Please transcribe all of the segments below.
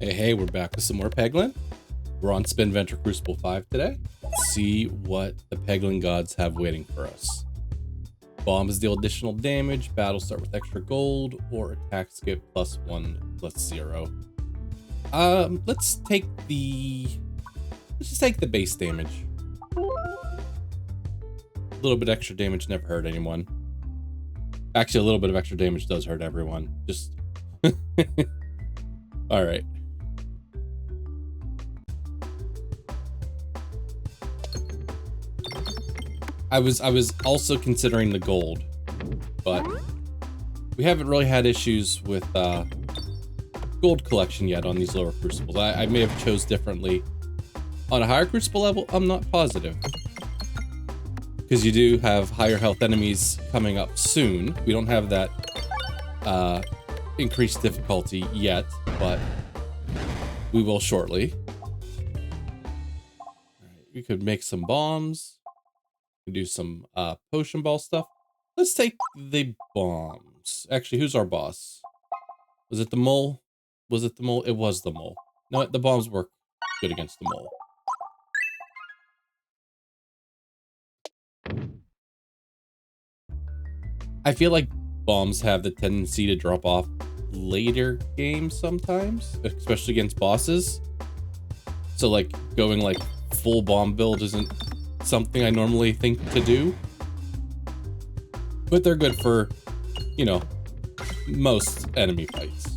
Hey, we're back with some more Peglin. We're on Spinventor Cruciball 5 today. Let's see what the Peglin gods have waiting for us. Bombs deal additional damage, battles start with extra gold, or attacks get +1, +0. Let's just take the base damage. A little bit extra damage never hurt anyone. Actually, a little bit of extra damage does hurt everyone. Just all right. I was also considering the gold, but we haven't really had issues with gold collection yet on these lower crucibles. I may have chose differently. On a higher crucible level, I'm not positive. Because you do have higher health enemies coming up soon. We don't have that increased difficulty yet, but we will shortly. All right, we could make some bombs. We can do some potion ball stuff. Let's take the bombs. Actually, who's our boss? Was it the mole? Was it the mole? It was the mole. No, the bombs work good against the mole. I feel like bombs have the tendency to drop off later games sometimes, especially against bosses. So like going like full bomb build isn't something I normally think to do. But they're good for, you know, most enemy fights.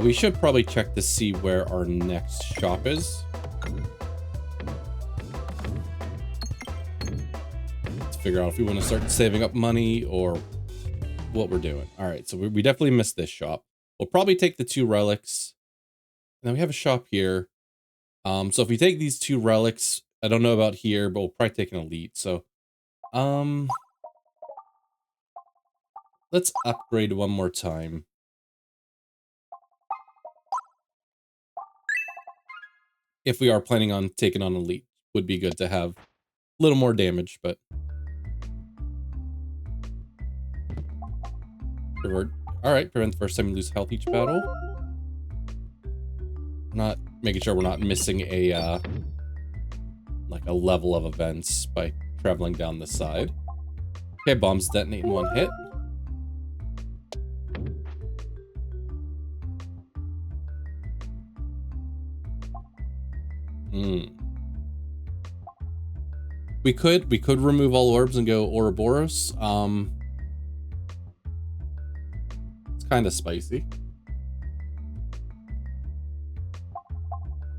We should probably check to see where our next shop is. Let's figure out if we want to start saving up money or what we're doing. All right, so we definitely missed this shop. We'll probably take the 2 relics. And then we have a shop here. So if we take these 2 relics, I don't know about here, but we'll probably take an elite. So, let's upgrade one more time. If we are planning on taking on elite, would be good to have a little more damage, but all right, prevent the first time you lose health each battle. Not making sure we're not missing a like a level of events by traveling down this side. Okay, bombs detonate in 1 hit. We could remove all orbs and go Orboros. It's kind of spicy.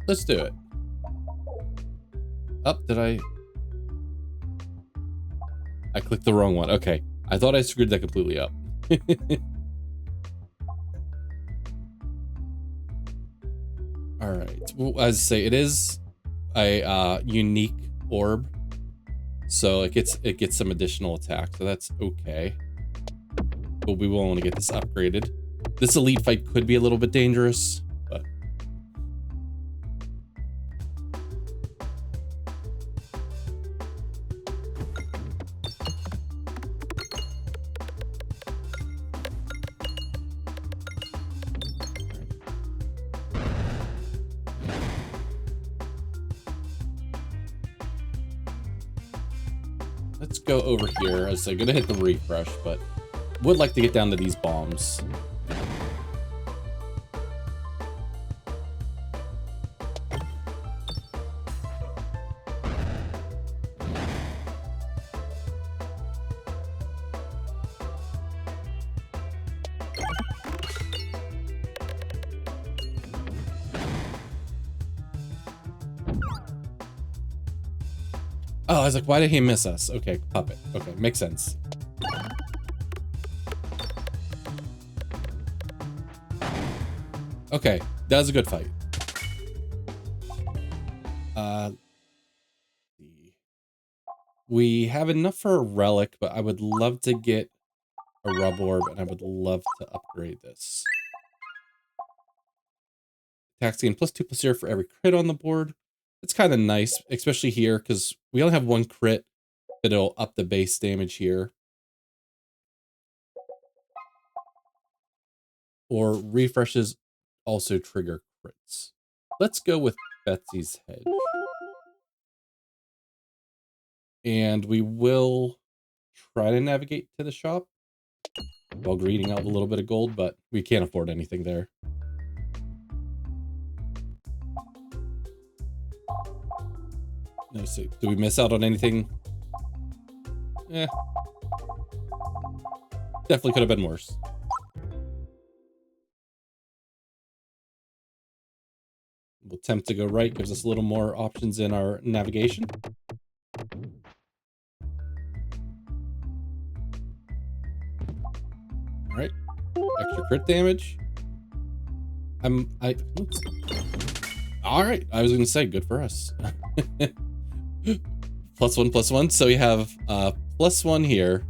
Let's do it. Oh, did I clicked the wrong one. Okay. I thought I screwed that completely up. All right. Well, as I say, it is a unique orb. So it gets some additional attack, so that's okay. But we will want to get this upgraded. This elite fight could be a little bit dangerous, but let's go over here. As I'm gonna hit the refresh, but would like to get down to these bombs. Oh, I was like, why did he miss us? Okay, puppet. Okay, makes sense. Okay, that was a good fight. We have enough for a relic, but I would love to get a rub orb, and I would love to upgrade this. attacks gain +2/+0 for every crit on the board. It's kind of nice, especially here, because we only have one crit that'll up the base damage here. Or refreshes also trigger crits. Let's go with Betsy's Hedge. And we will try to navigate to the shop while greeting out a little bit of gold, but we can't afford anything there. Let's see. Do we miss out on anything? Eh. Definitely could have been worse. We'll attempt to go right, gives us a little more options in our navigation. All right, extra crit damage. Oops. All right, I was gonna say, good for us. +1/+1, so we have +1 here,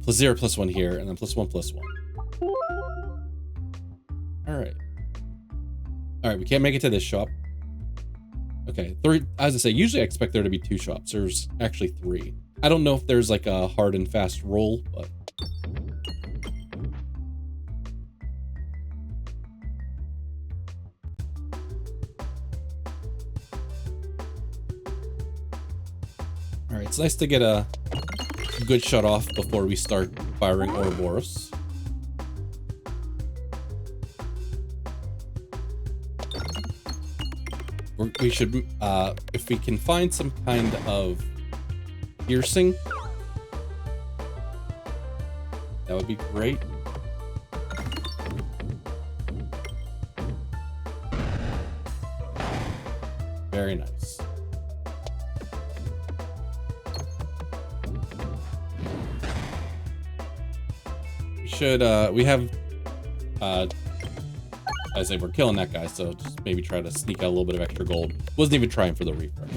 +0 +1 here, and then +1/+1. All right, we can't make it to this shop. Okay, 3, as I say, usually I expect there to be 2 shops. There's actually 3. I don't know if there's like a hard and fast rule, but all right, it's nice to get a good shot off before we start firing Orboros. We should, if we can find some kind of piercing, that would be great. Very nice. We should, we have, I say we're killing that guy, so just maybe try to sneak out a little bit of extra gold. Wasn't even trying for the refresh.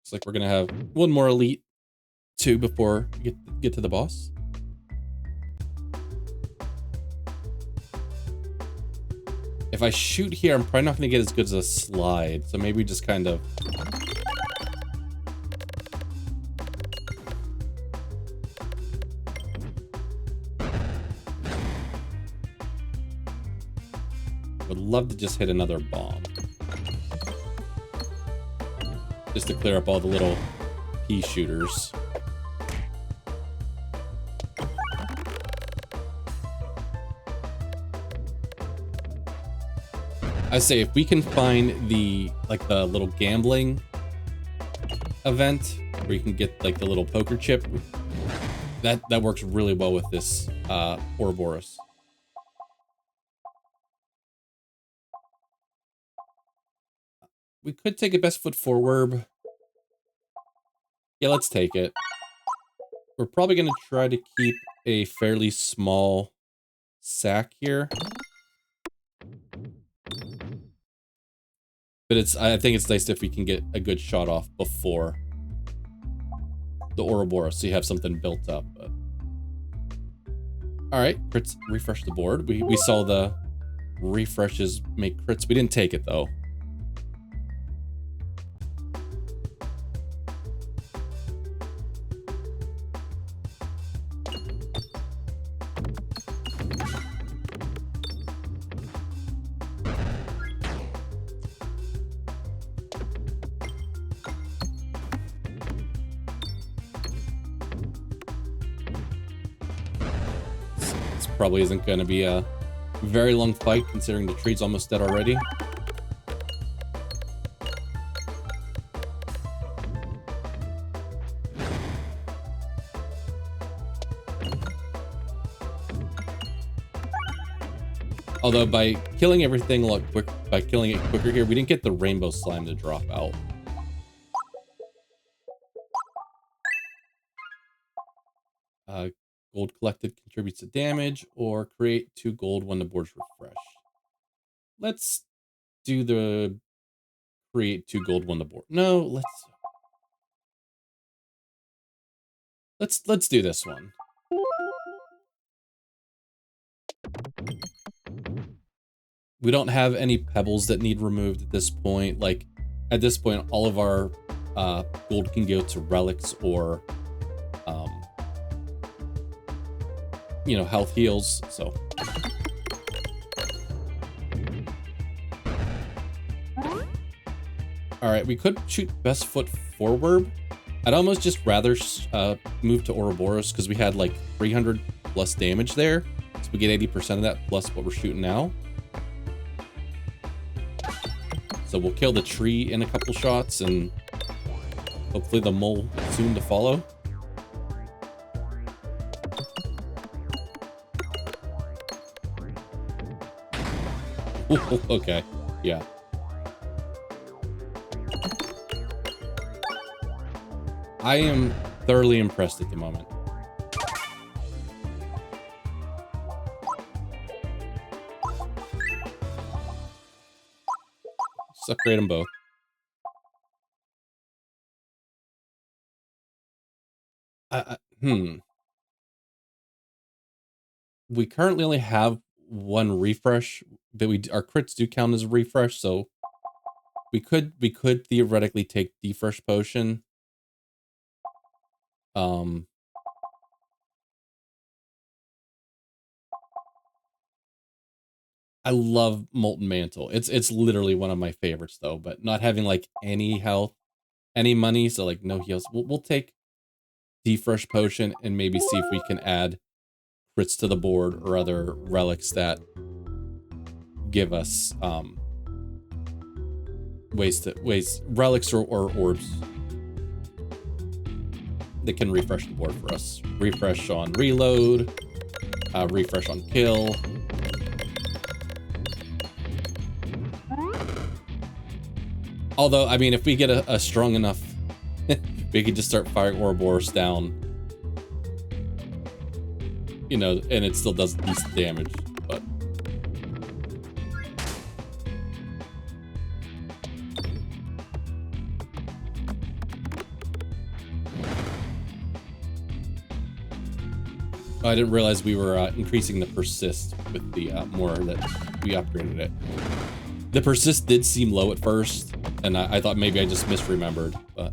Looks like we're gonna have one more elite 2 before we get to the boss. If I shoot here, I'm probably not gonna get as good as a slide, so maybe just kind of would love to just hit another bomb. Just to clear up all the little pea shooters. I say if we can find the the little gambling event where you can get like the little poker chip, that works really well with this Orboros. We could take a best foot forward. Yeah, let's take it. We're probably going to try to keep a fairly small sack here. But I think it's nice if we can get a good shot off before the Orboros, so you have something built up. But... all right, crits refresh the board. We saw the refreshes make crits. We didn't take it though. Probably isn't going to be a very long fight considering the tree's almost dead already. Although by killing everything by killing it quicker here, we didn't get the rainbow slime to drop out. Gold collected contributes to damage, or create 2 gold when the board's refreshed. Let's do the create 2 gold, 1 to board. No, let's do this one. We don't have any pebbles that need removed at this point. Like, at this point, all of our gold can go to relics or, you know, health heals, so. All right, we could shoot best foot forward. I'd almost just rather move to Orboros because we had like 300 plus damage there. So we get 80% of that plus what we're shooting now. So we'll kill the tree in a couple shots and hopefully the mole soon to follow. Okay, yeah. I am thoroughly impressed at the moment. Just upgrade them both. We currently only have 1 refresh, but our crits do count as a refresh, so we could theoretically take defresh potion. I love Molten Mantle. It's literally one of my favorites though, but not having like any health, any money, so like no heals. We'll take defresh potion and maybe see if we can add crits to the board or other relics that give us relics or orbs that can refresh the board for us. Refresh on reload, refresh on kill. Although, I mean, if we get a strong enough, we could just start firing Orboros down, you know, and it still does decent damage, but. I didn't realize we were increasing the persist with the more that we upgraded it. The persist did seem low at first, and I thought maybe I just misremembered, but.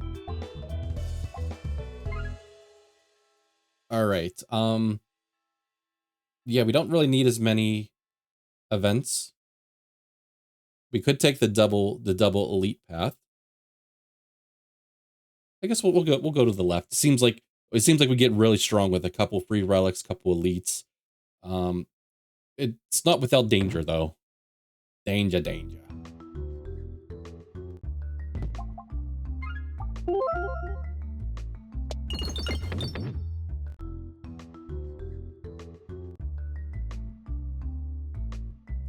All right. Yeah, we don't really need as many events. We could take the double elite path. I guess we'll go to the left. It seems like we get really strong with a couple free relics, couple elites. It's not without danger though. Danger.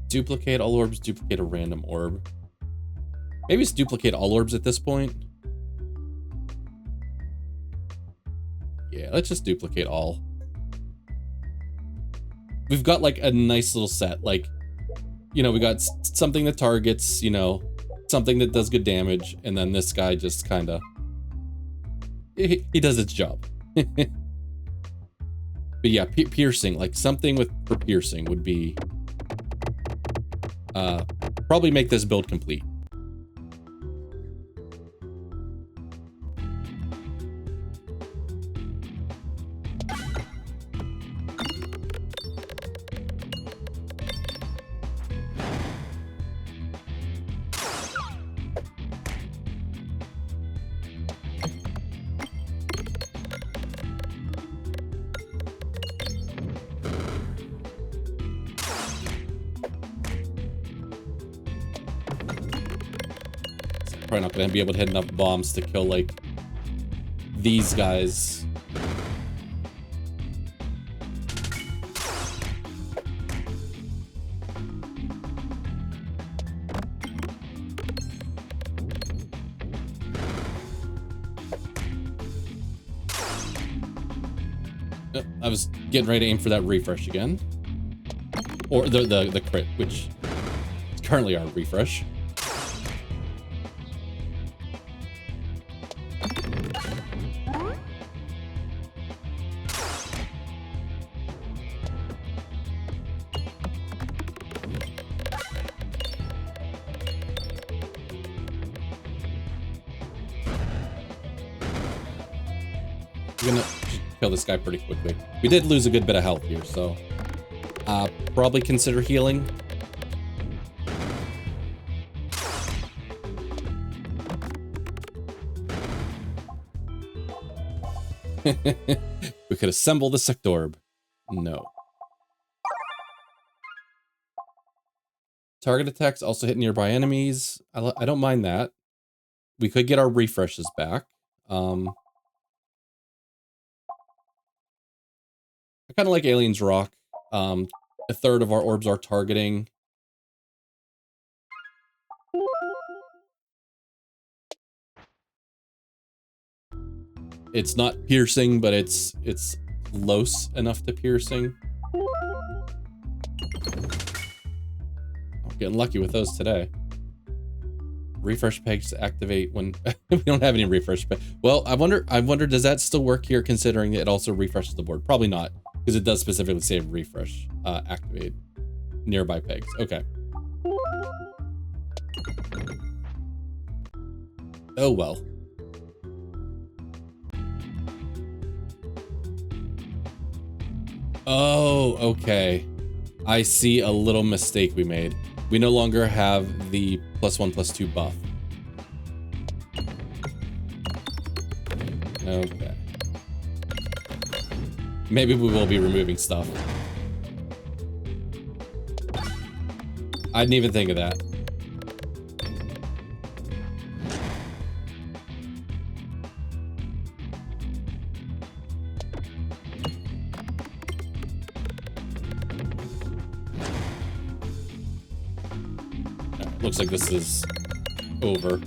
Duplicate all orbs, duplicate a random orb. Maybe it's duplicate all orbs at this point. Yeah, let's just duplicate all. We've got like a nice little set. Like, you know, we got something that targets, you know, something that does good damage, and then this guy just kind of he does its job. But yeah, piercing, like something for piercing would be probably make this build complete. Probably not gonna be able to hit enough bombs to kill like these guys. I was getting ready to aim for that refresh again, or the crit, which is currently our refresh. We're gonna kill this guy pretty quickly. We did lose a good bit of health here, so probably consider healing. We could assemble the Sectorb. No. Target attacks also hit nearby enemies. I don't mind that. We could get our refreshes back. I kind of like Alien's Rock. A third of our orbs are targeting. It's not piercing, but it's close enough to piercing. I'm getting lucky with those today. Refresh pegs to activate when we don't have any refresh peg. Well, I wonder, does that still work here considering it also refreshes the board? Probably not, because it does specifically say refresh, activate nearby pegs. Okay. Oh well. Oh, okay. I see a little mistake we made. We no longer have the +1/+2 buff. Okay. Maybe we will be removing stuff. I didn't even think of that. Looks like this is over.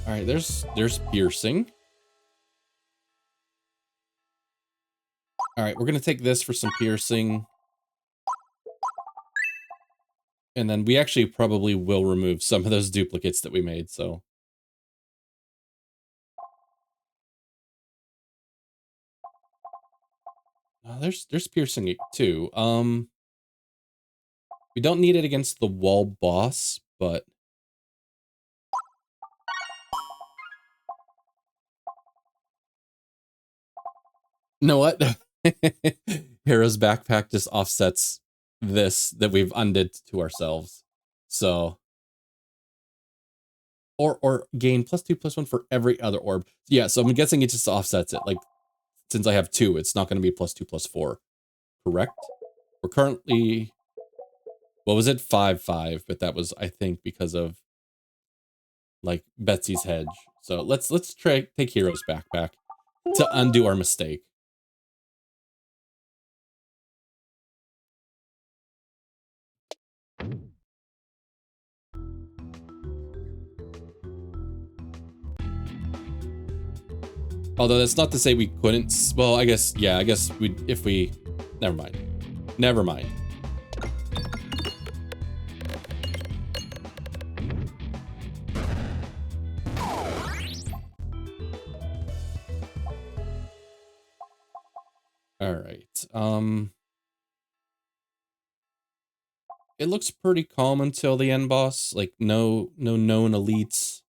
All right, there's piercing. All right, we're gonna take this for some piercing. And then we actually probably will remove some of those duplicates that we made, so. There's piercing too. We don't need it against the wall boss, but you know what? Hero's backpack just offsets this that we've undid to ourselves. So or gain +2/+1 for every other orb. Yeah, so I'm guessing it just offsets it. Like since I have 2, it's not going to be +2/+4. Correct? We're currently, what was it? 5/5, but that was, I think, because of like Betsy's hedge. So let's try take Hero's backpack to undo our mistake. Although that's not to say we couldn't. Well, I guess, yeah, I guess we, if we, never mind. Never mind. All right. It looks pretty calm until the end boss. Like no known elites.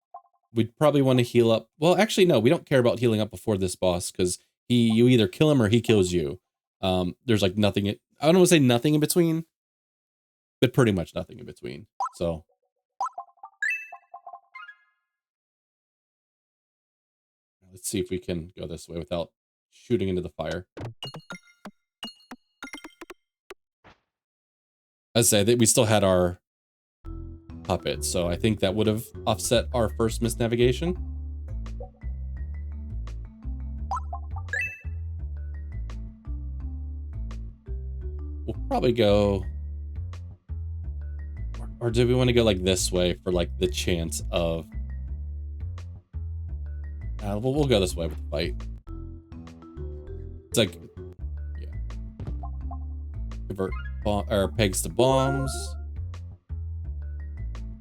We'd probably want to heal up. Well, actually, no, we don't care about healing up before this boss because you either kill him or he kills you. There's like nothing. I don't want to say nothing in between, but pretty much nothing in between. So. Let's see if we can go this way without shooting into the fire. I'd say that we still had our puppet, so I think that would have offset our first misnavigation. We'll probably go, or do we want to go like this way for like the chance of? We'll go this way with the fight. It's like, yeah. Convert or pegs to bombs.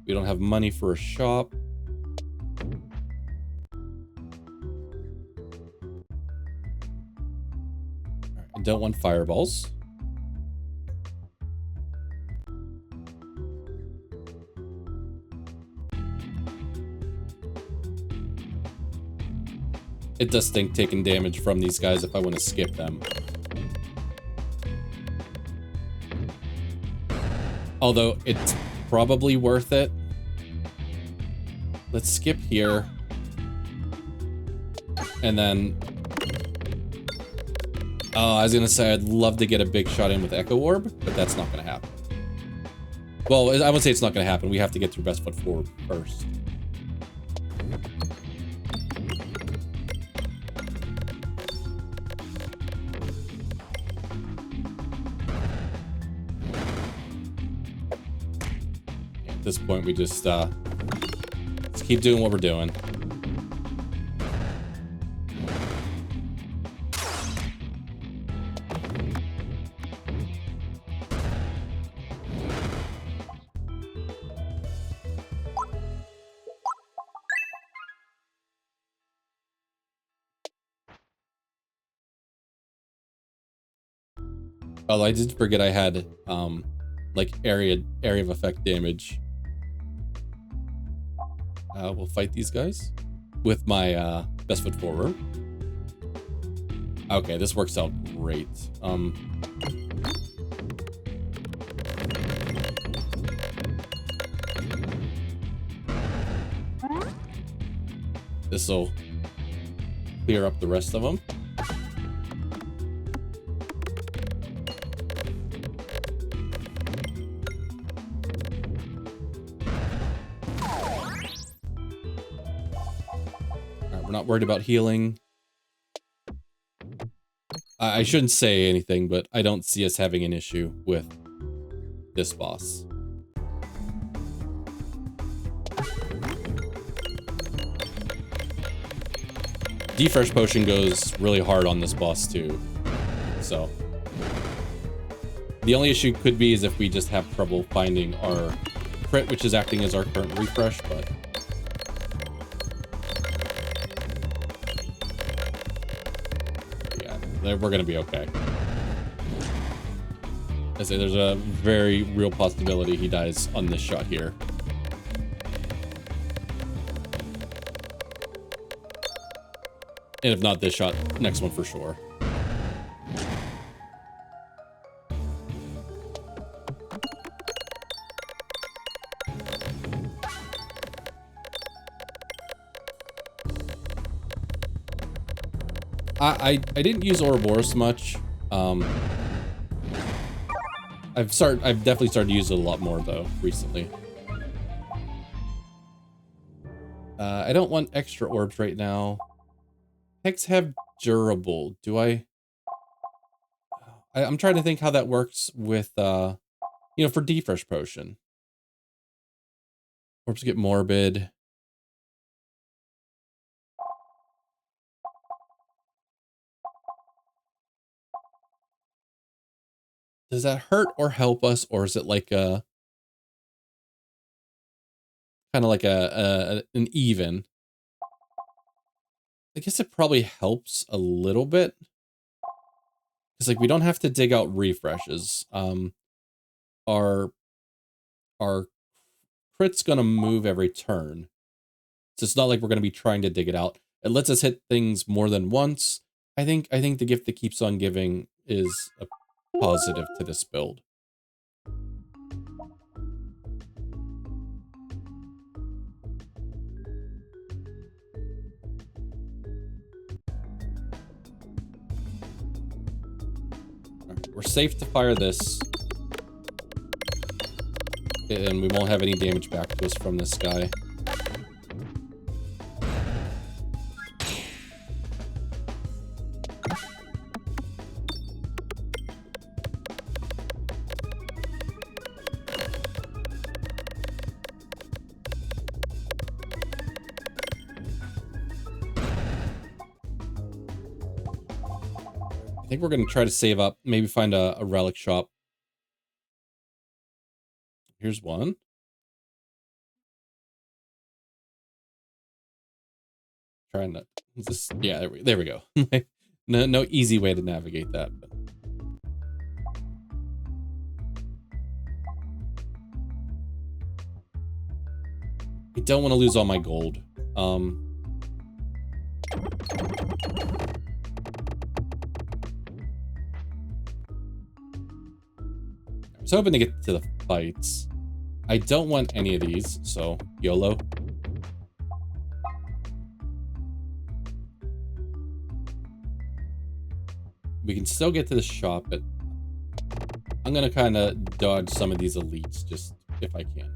We don't have money for a shop. Right, I don't want fireballs. It does stink taking damage from these guys if I want to skip them. Although it's probably worth it. Let's skip here. And then... Oh, I was gonna say I'd love to get a big shot in with Echo Orb, but that's not gonna happen. Well, I would say it's not gonna happen. We have to get through Best Foot Forward first. At this point, we just let's keep doing what we're doing. Although I did forget I had, like, area of effect damage. We'll fight these guys with my, Best Foot Forward. Okay, this works out great. This'll clear up the rest of them. Not worried about healing. I shouldn't say anything, but I don't see us having an issue with this boss. Defresh Potion goes really hard on this boss too. So the only issue could be is if we just have trouble finding our crit, which is acting as our current refresh, but we're gonna be okay. I say there's a very real possibility he dies on this shot here. And if not this shot, next one for sure. I didn't use Orboros much. I've definitely started to use it a lot more though recently. I don't want extra orbs right now. Hex have durable. Do I'm trying to think how that works with you know, for Defresh Potion. Orbs get morbid. Does that hurt or help us, or is it like a kind of like an even? I guess it probably helps a little bit. Because like we don't have to dig out refreshes. Our crit's gonna move every turn. So it's not like we're gonna be trying to dig it out. It lets us hit things more than once. I think the gift that keeps on giving is a positive to this build. Right, we're safe to fire this. And we won't have any damage back to us from this guy. I think we're going to try to save up, maybe find a relic shop. Here's one. Trying to just, yeah, there we go. no easy way to navigate that. But. I don't want to lose all my gold. was hoping to get to the fights. I don't want any of these, so YOLO. We can still get to the shop, but I'm gonna kind of dodge some of these elites just if I can.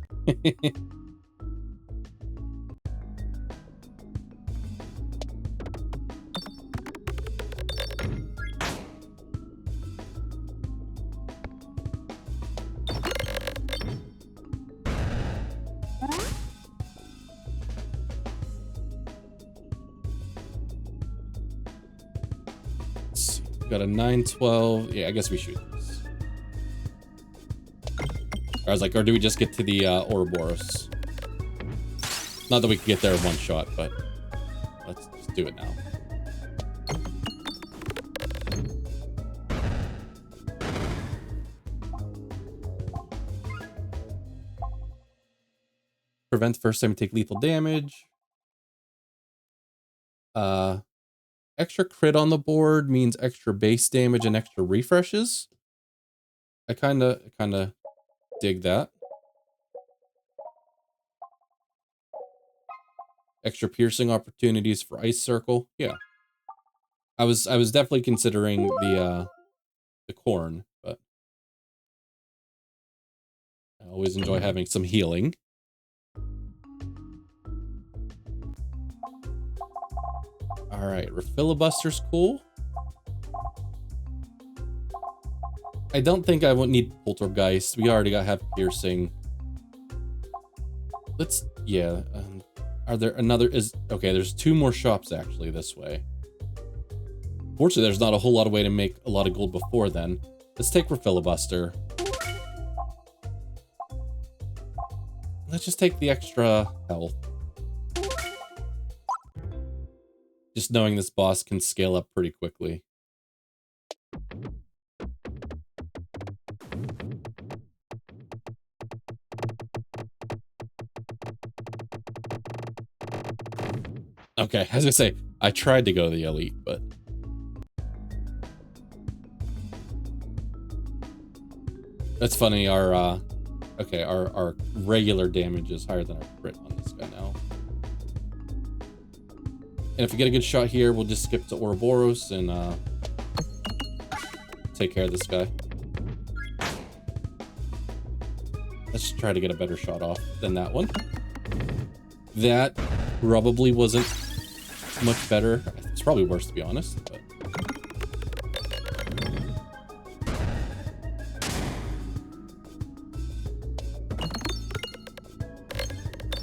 Got a 912. Yeah, I guess we shoot this. I was like, or do we just get to the Orboros? Not that we could get there in one shot, but let's just do it now. Prevent first time you take lethal damage. Extra crit on the board means extra base damage and extra refreshes. I kind of dig that. Extra piercing opportunities for Ice Circle. Yeah. I was definitely considering the corn, but I always enjoy having some healing. All right, Refilibuster's cool. I don't think I won't need Poltergeist. We already have piercing. Let's, yeah. Are there another, okay, there's 2 more shops actually this way. Fortunately, there's not a whole lot of way to make a lot of gold before then. Let's take Refilibuster. Let's just take the extra health. Just knowing this boss can scale up pretty quickly. Okay, I was gonna say, I tried to go to the elite, but... That's funny, our regular damage is higher than our crit on this guy now. And if we get a good shot here, we'll just skip to Orboros and take care of this guy. Let's try to get a better shot off than that one. That probably wasn't much better. It's probably worse, to be honest, but...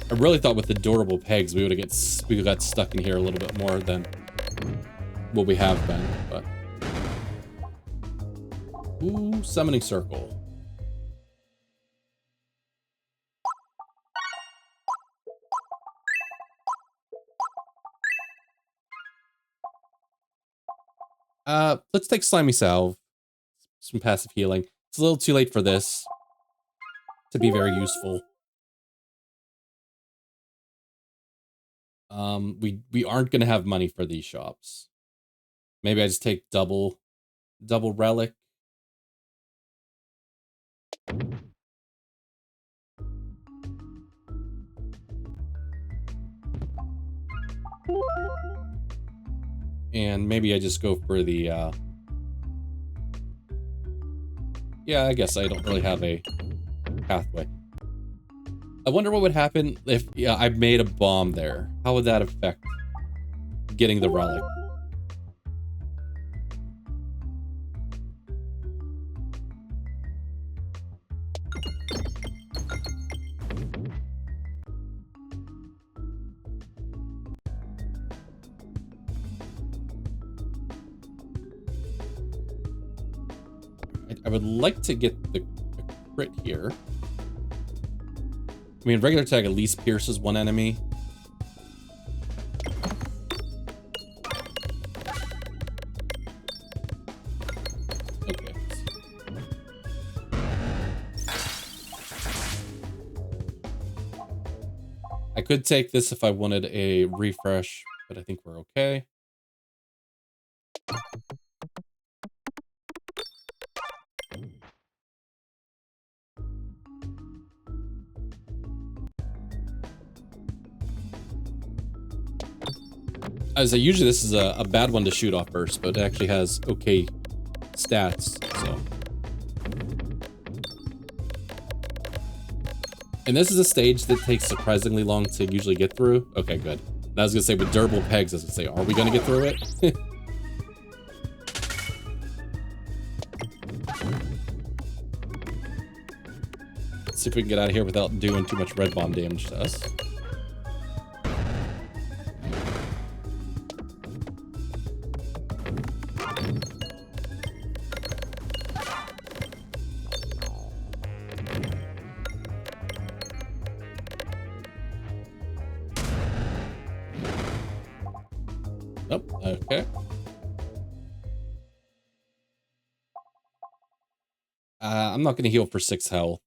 I really thought with the durable pegs we would have got stuck in here a little bit more than what we have been, but... Ooh, Summoning Circle. Let's take Slimy Salve. Some passive healing. It's a little too late for this to be very useful. We aren't gonna have money for these shops. Maybe I just take double relic. And maybe I just go for the yeah, I guess I don't really have a pathway. I wonder what would happen if I made a bomb there. How would that affect getting the relic? I would like to get the crit here. I mean, regular attack at least pierces one enemy. Okay. I could take this if I wanted a refresh, but I think we're okay. As I usually this is a bad one to shoot off first, but it actually has okay stats, so. And this is a stage that takes surprisingly long to usually get through. Okay, good. And I was gonna say with durable pegs, I was gonna say, are we gonna get through it? Let's see if we can get out of here without doing too much red bomb damage to us. Nope, okay. I'm not gonna heal for 6 health.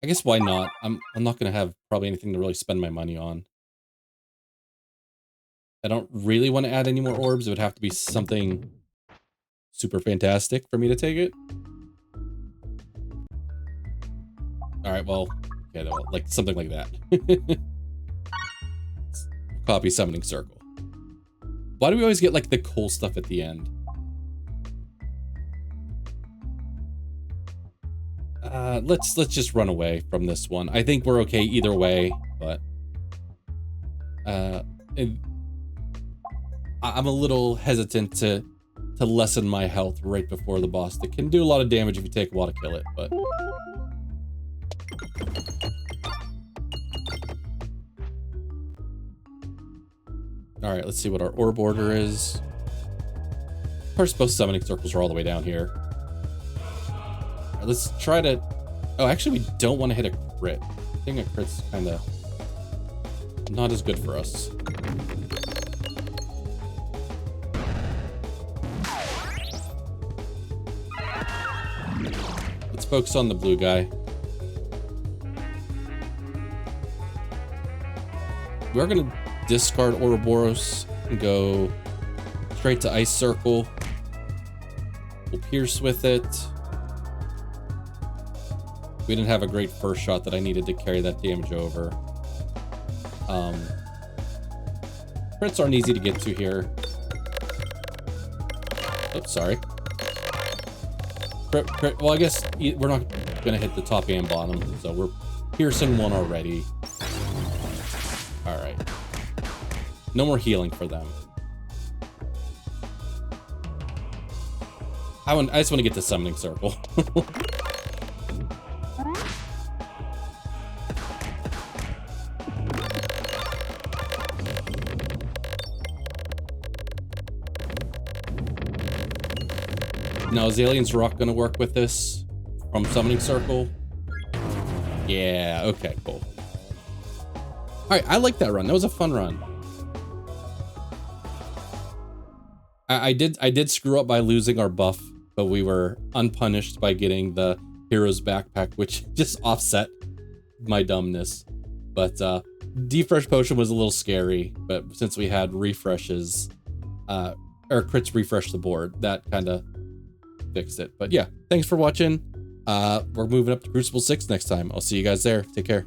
I guess why not? I'm not gonna have probably anything to really spend my money on. I don't really want to add any more orbs. It would have to be something super fantastic for me to take it. All right, well, yeah, no, like something like that. Copy summoning circle. Why do we always get like the cool stuff at the end? Let's just run away from this one. I think we're okay either way, but I'm a little hesitant to lessen my health right before the boss. That can do a lot of damage if you take a while to kill it, but all right, let's see what our orb order is. Of course, both summoning circles are all the way down here. All right, let's try to... Oh, actually, we don't want to hit a crit. I think a crit's kind of not as good for us. Let's focus on the blue guy. We're going to discard Orboros and go straight to Ice Circle. We'll pierce with it. We didn't have a great first shot that I needed to carry that damage over. Crits aren't easy to get to here. Oops, sorry. Crit. Well, I guess we're not going to hit the top and bottom, so we're piercing one already. All right. No more healing for them. I just want to get to summoning circle. Now, is Alien's Rock going to work with this from summoning circle? Yeah, okay, cool. All right, I like that run. That was a fun run. I did screw up by losing our buff, but we were unpunished by getting the hero's backpack, which just offset my dumbness. But defresh potion was a little scary, but since we had refreshes, or crits refresh the board, that kind of fixed it. But yeah, thanks for watching. We're moving up to Crucible 6 next time. I'll see you guys there. Take care.